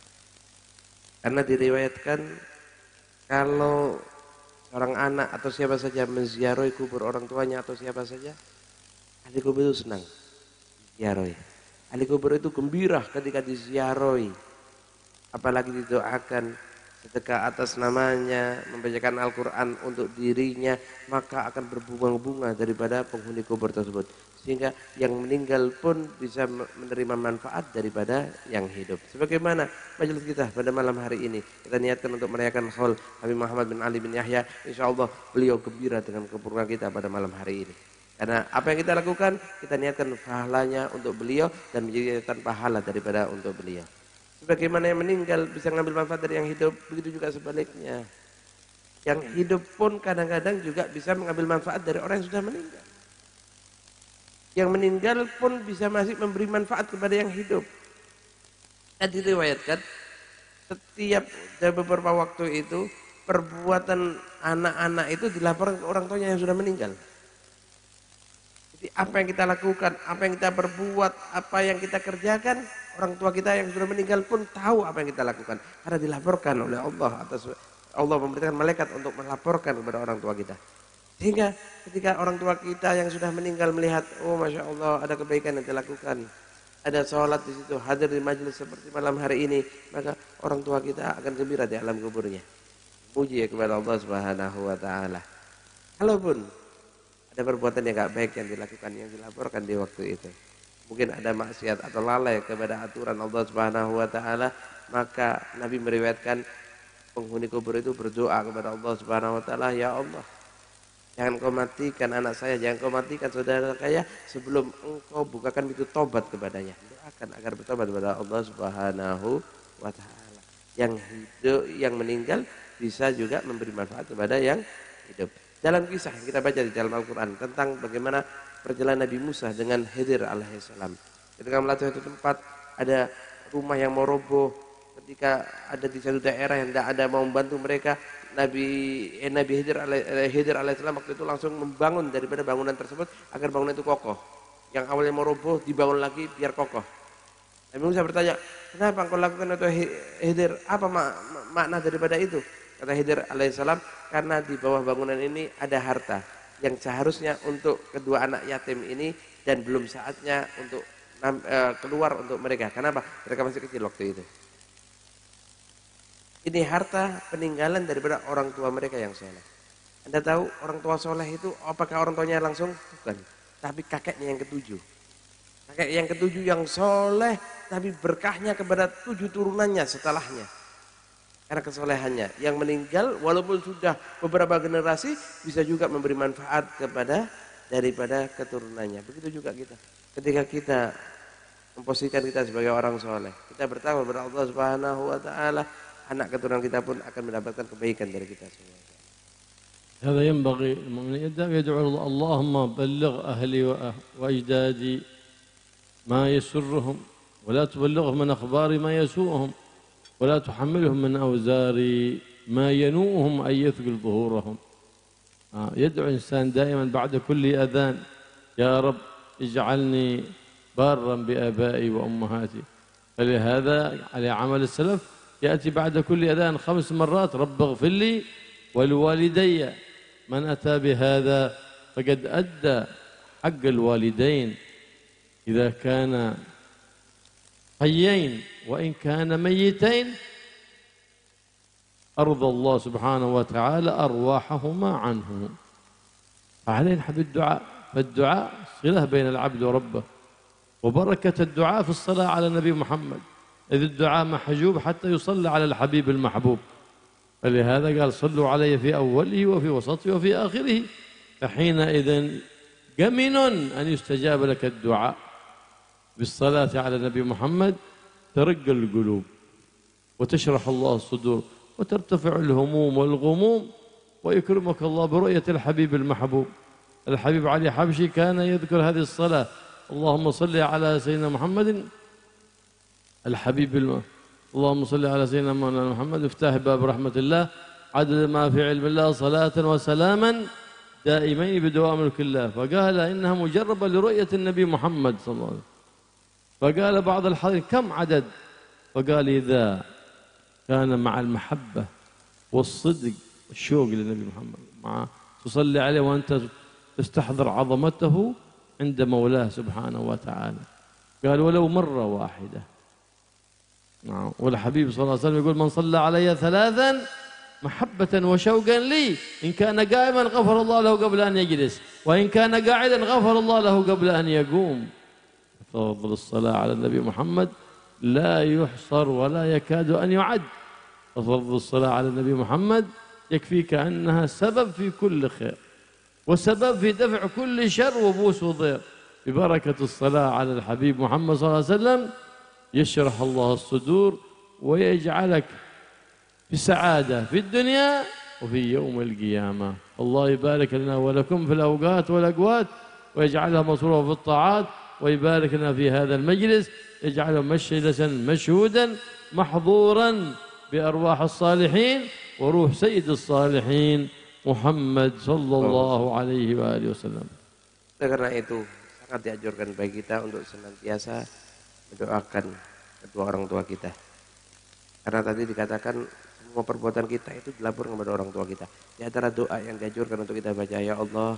Karena diriwayatkan kalau seorang anak atau siapa saja menziarahi kubur orang tuanya atau siapa saja, ahli kubur itu senang ziarahi. Ahli kubur itu gembira ketika diziarahi, apalagi didoakan sedekah atas namanya, membacakan Al-Quran untuk dirinya, maka akan berbunga-bunga daripada penghuni kubur tersebut. Sehingga yang meninggal pun bisa menerima manfaat daripada yang hidup. Sebagaimana majelis kita pada malam hari ini, kita niatkan untuk merayakan haul Habib Muhammad bin Ali bin Yahya. Insya Allah beliau gembira dengan kepulangan kita pada malam hari ini. Karena apa yang kita lakukan, kita niatkan pahalanya untuk beliau dan menjadikan pahala daripada untuk beliau. Sebagaimana yang meninggal bisa mengambil manfaat dari yang hidup, begitu juga sebaliknya. Yang hidup pun kadang-kadang juga bisa mengambil manfaat dari orang yang sudah meninggal. Yang meninggal pun bisa masih memberi manfaat kepada yang hidup. Dan diriwayatkan setiap beberapa waktu itu perbuatan anak-anak itu dilaporkan ke orang tuanya yang sudah meninggal. Jadi apa yang kita lakukan, apa yang kita perbuat, apa yang kita kerjakan, orang tua kita yang sudah meninggal pun tahu apa yang kita lakukan. Karena dilaporkan oleh Allah, atas Allah memerintahkan malaikat untuk melaporkan kepada orang tua kita. Sehingga ketika orang tua kita yang sudah meninggal melihat, oh Masya Allah ada kebaikan yang dilakukan, ada sholat di situ, hadir di majelis seperti malam hari ini, maka orang tua kita akan gembira di alam kuburnya. Puji ya kepada Allah Subhanahu wa Ta'ala. Kalaupun ada perbuatan yang gak baik yang dilakukan, yang dilaporkan di waktu itu, mungkin ada maksiat atau lalai kepada aturan Allah Subhanahu wa Ta'ala, maka Nabi meriwayatkan penghuni kubur itu berdoa kepada Allah Subhanahu wa Ta'ala, ya Allah, jangan kau matikan anak saya, jangan kau matikan saudara saya sebelum engkau bukakan pintu tobat kepadanya. Doakan agar bertobat kepada Allah Subhanahu wa Ta'ala. Yang hidup, yang meninggal bisa juga memberi manfaat kepada yang hidup. Dalam kisah yang kita baca di dalam Al-Quran tentang bagaimana perjalanan Nabi Musa dengan Khidir alaihissalam. Ketika melatih satu tempat, ada rumah yang mau roboh. Ketika ada di satu daerah yang tidak ada mau membantu mereka, Nabi Khidir alaihissalam waktu itu langsung membangun daripada bangunan tersebut agar bangunan itu kokoh. Yang awalnya mau roboh dibangun lagi biar kokoh. Nabi Musa bertanya, kenapa engkau lakukan itu Khidir? Apa makna daripada itu? Kata Khidir alaihissalam, karena di bawah bangunan ini ada harta yang seharusnya untuk kedua anak yatim ini dan belum saatnya untuk keluar untuk mereka. Kenapa? Mereka masih kecil waktu itu. Ini harta peninggalan daripada orang tua mereka yang soleh. Anda tahu orang tua soleh itu apakah orang tuanya langsung? Bukan. Tapi kakeknya yang ketujuh. Kakek yang ketujuh yang soleh tapi berkahnya kepada 7 turunannya setelahnya. Karena kesolehannya. Yang meninggal walaupun sudah beberapa generasi bisa juga memberi manfaat kepada daripada keturunannya. Begitu juga kita. Ketika kita memposisikan kita sebagai orang soleh, kita bertakwa kepada Allah Subhanahu wa Ta'ala, anak keturunan kita pun akan mendapatkan kebaikan dari kita semua. هذا ينبغي المؤمن يدعو اللهم بلغ أهلي وأجدادي ما يسرهم ولا تبلغهم من أخبار ما يسوءهم ولا تحملهم من أوزار ما ينوءهم أن يثقل ظهورهم. يدعو الإنسان دائما بعد كل أذان يا رب اجعلني بارا بآبائي وأمهاتي. فلهذا على عمل السلف يأتي بعد كل أذان 5 مرات رب اغفر لي ولوالدي. من أتى بهذا فقد أدى حق الوالدين إذا كان حيين وإن كان ميتين أرضى الله سبحانه وتعالى أرواحهما عنه. فعلينا نحب الدعاء، فالدعاء صلة بين العبد وربه، وبركة الدعاء في الصلاة على النبي محمد، إذ الدعاء محجوب حتى يصلى على الحبيب المحبوب. فلهذا قال صلوا علي في أوله وفي وسطه وفي آخره. فحينئذ جمن أن يستجاب لك الدعاء بالصلاة على النبي محمد، ترق القلوب وتشرح الله الصدور وترتفع الهموم والغموم، ويكرمك الله برؤية الحبيب المحبوب. الحبيب علي حبشي كان يذكر هذه الصلاة: اللهم صل على سيدنا محمد الحبيب اللهم صل على سيدنا محمد افتح باب رحمة الله عدد ما في علم الله صلاة وسلاما دائمين بدوام ملك الله. فقال إنها مجربة لرؤية النبي محمد صلى الله عليه وسلم. فقال بعض الحاضرين: كم عدد؟ فقال: إذا كان مع المحبة والصدق والشوق للنبي محمد، مع تصلي عليه وأنت تستحضر عظمته عند مولاه سبحانه وتعالى. قال: ولو مرة واحدة. والحبيب صلى الله عليه وسلم يقول: من صلى علي ثلاثا محبة وشوقا لي إن كان قائما غفر الله له قبل أن يجلس، وإن كان قاعدا غفر الله له قبل أن يقوم. فضل الصلاة على النبي محمد لا يحصر ولا يكاد أن يعد. فضل الصلاة على النبي محمد يكفيك أنها سبب في كل خير وسبب في دفع كل شر وبوس وضير. ببركة الصلاة على الحبيب محمد صلى الله عليه وسلم يشرح الله الصدور ويجعلك في سعادة في الدنيا وفي يوم القيامة. الله يبارك لنا ولكم في الأوقات والأقوات، ويجعلها مصروفة في الطاعات، ويبارك لنا في هذا المجلس، يجعله مجلسا مشهودا محظورا بأرواح الصالحين وروح سيد الصالحين محمد صلى الله عليه وآله وسلم. Karena itu sangat dianjurkan bagi kita untuk senantiasa mendoakan kedua orang tua kita. Karena tadi dikatakan semua perbuatan kita itu dilaporkan kepada orang tua kita. Di antara doa yang dianjurkan untuk kita baca: ya Allah,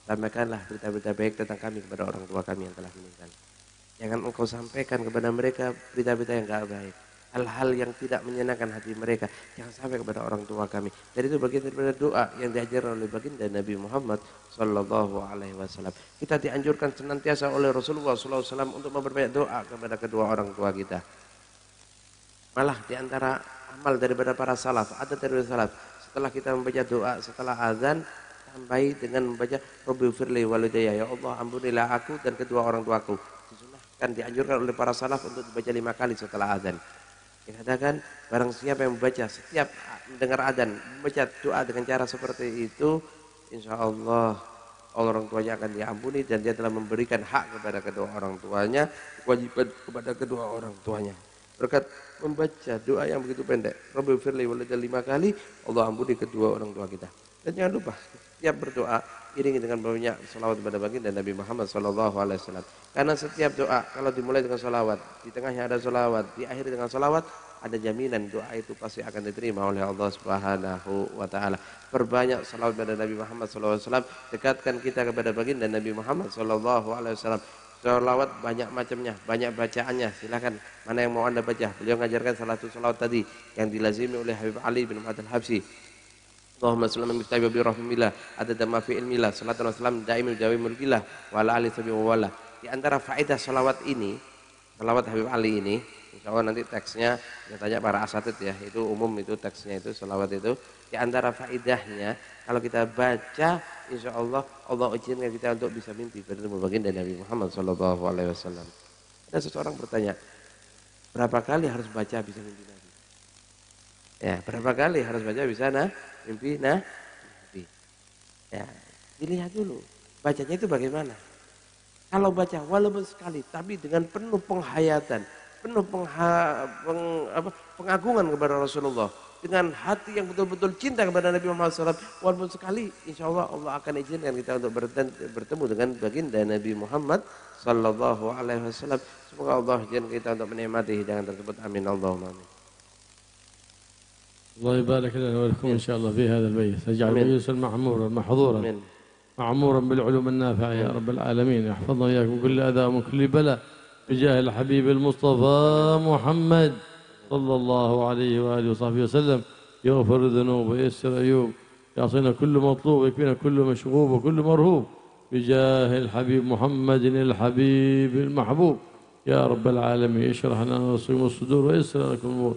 sampaikanlah berita-berita baik tentang kami kepada orang tua kami yang telah meninggal. Jangan engkau sampaikan kepada mereka berita-berita yang tidak baik, hal-hal yang tidak menyenangkan hati mereka, jangan sampai kepada orang tua kami. Dan itu bagian daripada doa yang diajarkan oleh baginda Nabi Muhammad sallallahu alaihi wasallam. Kita dianjurkan senantiasa oleh Rasulullah sallallahu alaihi wasallam untuk memperbanyak doa kepada kedua orang tua kita. Malah di antara amal daripada para salaf, ada dari salaf, setelah kita membaca doa setelah azan, sampai dengan membaca Rabbighfirli walidayya, ya Allah ampunilah aku dan kedua orang tuaku. Disunahkan, dianjurkan oleh para salaf untuk dibaca 5 kali setelah azan. Dikatakan barang siapa yang membaca setiap mendengar azan, membaca doa dengan cara seperti itu, insya Allah orang tuanya akan diampuni dan dia telah memberikan hak kepada kedua orang tuanya, kewajiban kepada kedua orang tuanya. Berkat membaca doa yang begitu pendek, Rabbighfirli walidayya 5 kali, Allah ampuni kedua orang tua kita. Dan jangan lupa setiap berdoa iringi dengan banyak salawat kepada baginda Nabi Muhammad sallallahu alaihi wasallam. Karena setiap doa kalau dimulai dengan salawat, di tengahnya ada salawat, diakhiri dengan salawat, ada jaminan doa itu pasti akan diterima oleh Allah Subhanahu wa taala. Perbanyak salawat kepada Nabi Muhammad sallallahu alaihi wasallam, dekatkan kita kepada baginda Nabi Muhammad sallallahu alaihi wasallam. Salawat banyak macamnya, banyak bacaannya. Silakan mana yang mau Anda baca. Beliau mengajarkan salah satu salawat tadi yang dilazimi oleh Habib Ali bin Muhammad Al-Habsyi. Allahumma salli ala miftahi wa bi rahmillah adada ma fi ilmillah salatan wa salam daimi jawi mulkillah wa ala alihi wa wala. Di antara faedah salawat ini, salawat Habib Ali ini, insyaallah nanti teksnya saya tanya para asatid ya, itu umum itu teksnya itu salawat itu. Di antara faedahnya kalau kita baca insyaallah Allah izinkan kita untuk bisa mimpi bertemu baginda Nabi Muhammad sallallahu alaihi wasallam. Ada seseorang bertanya, berapa kali harus baca bisa mimpi Nabi? Ya, berapa kali harus baca bisa mimpi Nabi? Ya, dilihat dulu bacanya itu bagaimana. Kalau baca walaupun sekali tapi dengan penuh penghayatan, penuh pengagungan kepada Rasulullah, dengan hati yang betul-betul cinta kepada Nabi Muhammad SAW, walaupun sekali, insya Allah Allah akan izinkan kita untuk bertemu dengan baginda Nabi Muhammad Sallallahu Alaihi Wasallam. Semoga Allah izinkan kita untuk menikmati hidangan tersebut. Amin Allahumma amin. الله يبارك لنا ولكم إن شاء الله في هذا البيت، يجعل مجلسا معمورا محظورا معمورا بالعلوم النافعة يا رب العالمين، يحفظنا إياكم من كل أذى ومن كل بلاء بجاه الحبيب المصطفى محمد صلى الله عليه وآله وصحبه وسلم. يغفر الذنوب ويسر عيوب، يعصينا كل مطلوب ويكفينا كل مشغوب وكل مرهوب بجاه الحبيب محمد الحبيب المحبوب يا رب العالمين. اشرح لنا وصيم الصدور ويسر لكم الأمور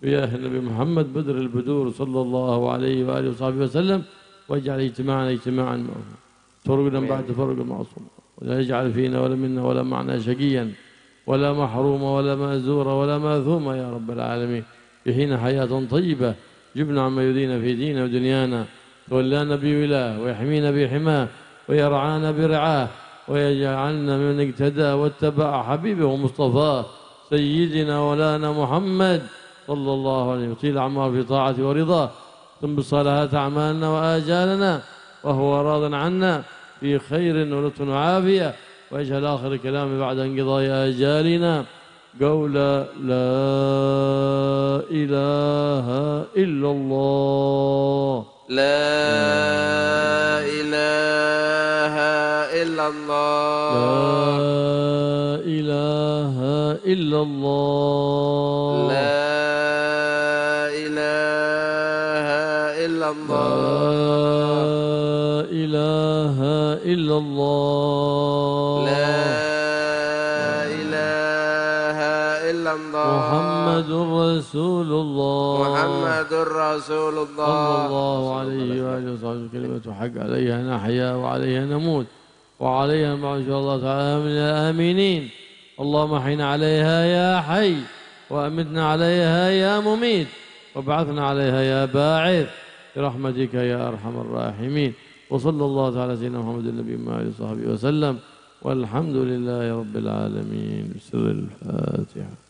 بجاه النبي محمد بدر البدور صلى الله عليه وآله وصحبه وسلم. واجعل اجتماعنا اجتماعا مرحوما، فرقنا بعد فرق معصوم، ولا يجعل فينا ولا منا ولا معنا شقيا ولا محروما ولا مأزورا ولا ماثوما يا رب العالمين. يحيينا حياة طيبة جبنا عما يؤذينا في ديننا ودنيانا، تولانا بولاه ويحمينا بحماه ويرعانا برعاه، ويجعلنا ممن اقتدى واتبع حبيبه ومصطفاه سيدنا ولانا محمد صلى الله عليه وسلم. طيل الأعمار في طاعته ورضاه، ثم بالصالحات أعمالنا وآجالنا، وهو راض عنا في خير ولطف وعافية، واجعل آخر كلام بعد انقضاء آجالنا قول لا إله إلا الله. لا إله إلا الله. لا إله إلا الله. لا إله إلا الله. لا إله إلا الله. لا إله إلا الله. محمد رسول الله. محمد رسول الله صلى الله عليه وآله وصحبه. كلمة حق عليها نحيا وعليها نموت وعليها مع إن شاء الله تعالى من الآمنين. اللهم احينا عليها يا حي، وأمتنا عليها يا مميت، وابعثنا عليها يا باعث برحمتك يا أرحم الراحمين. وصلى الله تعالى على سيدنا محمد النبي وآله وصحبه وسلم، والحمد لله رب العالمين. بسر الفاتحة.